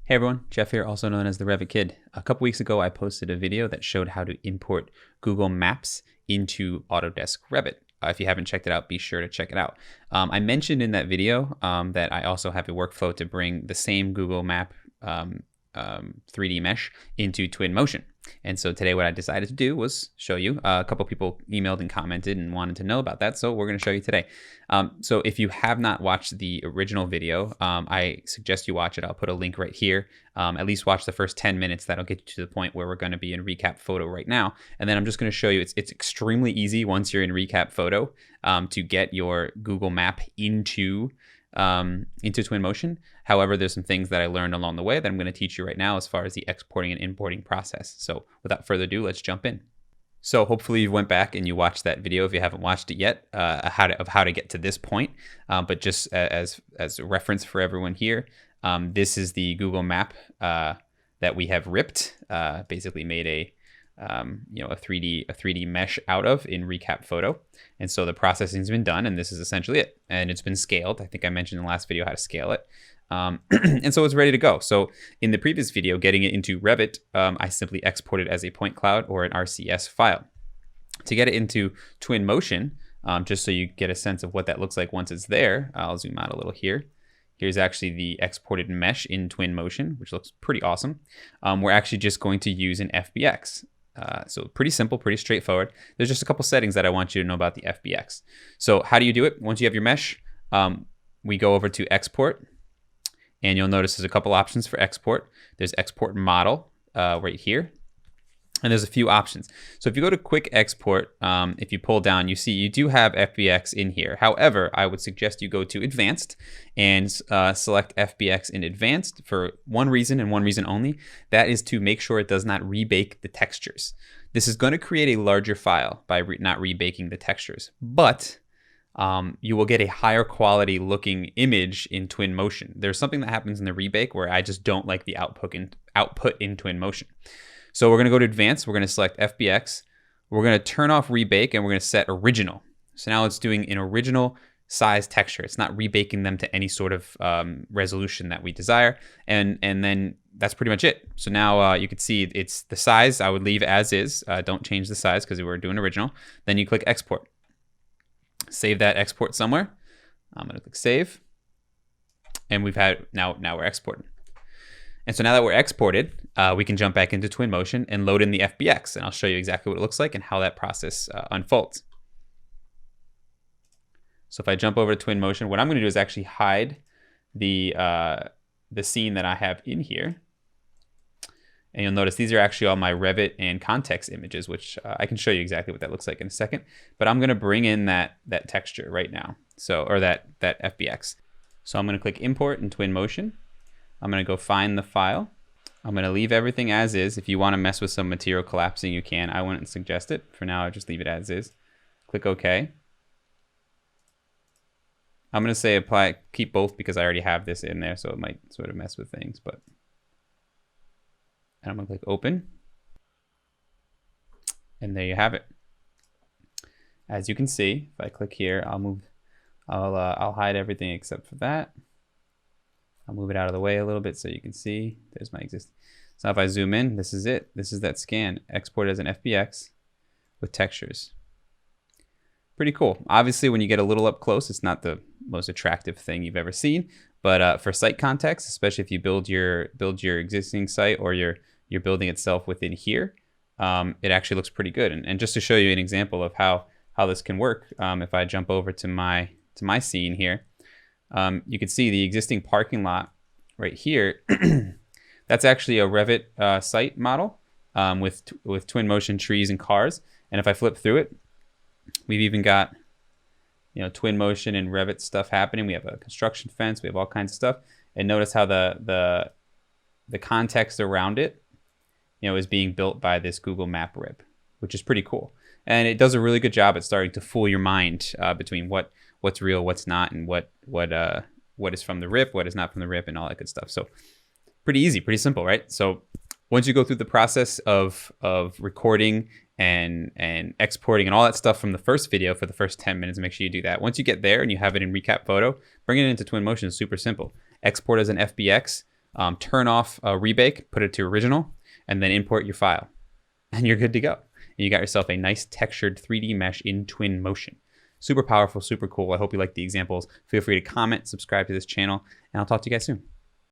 Hey everyone, Jeff here, also known as the Revit Kid. A couple weeks ago, I posted a video that showed how to import Google Maps into Autodesk Revit. If you haven't checked it out, be sure to check it out. I mentioned in that video that I also have a workflow to bring the same Google Map 3D mesh into Twinmotion. And so today what I decided to do was show you. A couple people emailed and commented and wanted to know about that, so we're going to show you today. So if you have not watched the original video, I suggest you watch it. I'll put a link right here. At least watch the first 10 minutes. That'll get you to the point where we're going to be in recap photo right now. And then I'm just going to show you, it's extremely easy once you're in recap photo to get your Google Map into Twinmotion. However, there's some things that I learned along the way that I'm going to teach you right now as far as the exporting and importing process. So without further ado, let's jump in. So hopefully you went back and you watched that video if you haven't watched it yet, of how to get to this point. But just as a reference for everyone here, this is the Google Map that we have ripped, basically made a 3D mesh out of in recap photo. And so the processing's been done, and this is essentially it. And it's been scaled. I think I mentioned in the last video how to scale it. And so it's ready to go. So in the previous video, getting it into Revit, I simply exported as a point cloud or an RCS file. To get it into Twinmotion, just so you get a sense of what that looks like once it's there, I'll zoom out a little here. Here's actually the exported mesh in Twinmotion, which looks pretty awesome. We're actually just going to use an FBX. So pretty simple, pretty straightforward. There's just a couple settings that I want you to know about the FBX. So how do you do it? Once you have your mesh, we go over to export, and you'll notice there's a couple options for export. There's export model right here, and there's a few options. So if you go to quick export, if you pull down, you see you do have FBX in here. However, I would suggest you go to advanced and select FBX in advanced for one reason and one reason only. That is to make sure it does not rebake the textures. This is going to create a larger file by not rebaking the textures, but you will get a higher quality looking image in Twinmotion. There's something that happens in the rebake where I just don't like the output in Twinmotion. So we're going to go to advanced. We're going to select FBX. We're going to turn off rebake, and we're going to set original. So now it's doing an original size texture. It's not rebaking them to any sort of resolution that we desire. And then that's pretty much it. So now you can see it's the size I would leave as is. Don't change the size because we're doing original. Then you click export. Save that export somewhere. I'm going to click save. And we've had, now we're exporting. And so now that we're exported, we can jump back into Twinmotion and load in the FBX. And I'll show you exactly what it looks like and how that process unfolds. So if I jump over to Twinmotion, what I'm going to do is actually hide the scene that I have in here. And you'll notice these are actually all my Revit and context images, which I can show you exactly what that looks like in a second. But I'm going to bring in that texture right now, or that FBX. So I'm going to click import in Twinmotion. I'm going to go find the file. I'm going to leave everything as is. If you want to mess with some material collapsing, you can. I wouldn't suggest it. For now, I just leave it as is. Click OK. I'm going to say apply, keep both because I already have this in there, so it might sort of mess with things. And I'm going to click open. And there you have it. As you can see, if I click here, I'll hide everything except for that. I'll move it out of the way a little bit so you can see. There's my existing. So if I zoom in, this is it. This is that scan. Export as an FBX with textures. Pretty cool. Obviously, when you get a little up close, it's not the most attractive thing you've ever seen. But for site context, especially if you build your existing site or you're building itself within here, it actually looks pretty good. And just to show you an example of how this can work, if I jump over to my scene here, you can see the existing parking lot right here. That's actually a Revit site model with Twinmotion trees and cars. And if I flip through it, we've even got Twinmotion and Revit stuff happening. We have a construction fence. We have all kinds of stuff. And notice how the context around it, is being built by this Google Map rip, which is pretty cool. And it does a really good job at starting to fool your mind between what's real, what's not, and what is from the rip, what is not from the rip, and all that good stuff. So pretty easy, pretty simple, right? So once you go through the process of recording and exporting and all that stuff from the first video for the first 10 minutes, make sure you do that. Once you get there and you have it in recap photo, bring it into Twinmotion is super simple. Export as an FBX, turn off rebake, put it to original, and then import your file. And you're good to go. And you got yourself a nice textured 3D mesh in Twinmotion. Super powerful, super cool. I hope you like the examples. Feel free to comment, subscribe to this channel, and I'll talk to you guys soon.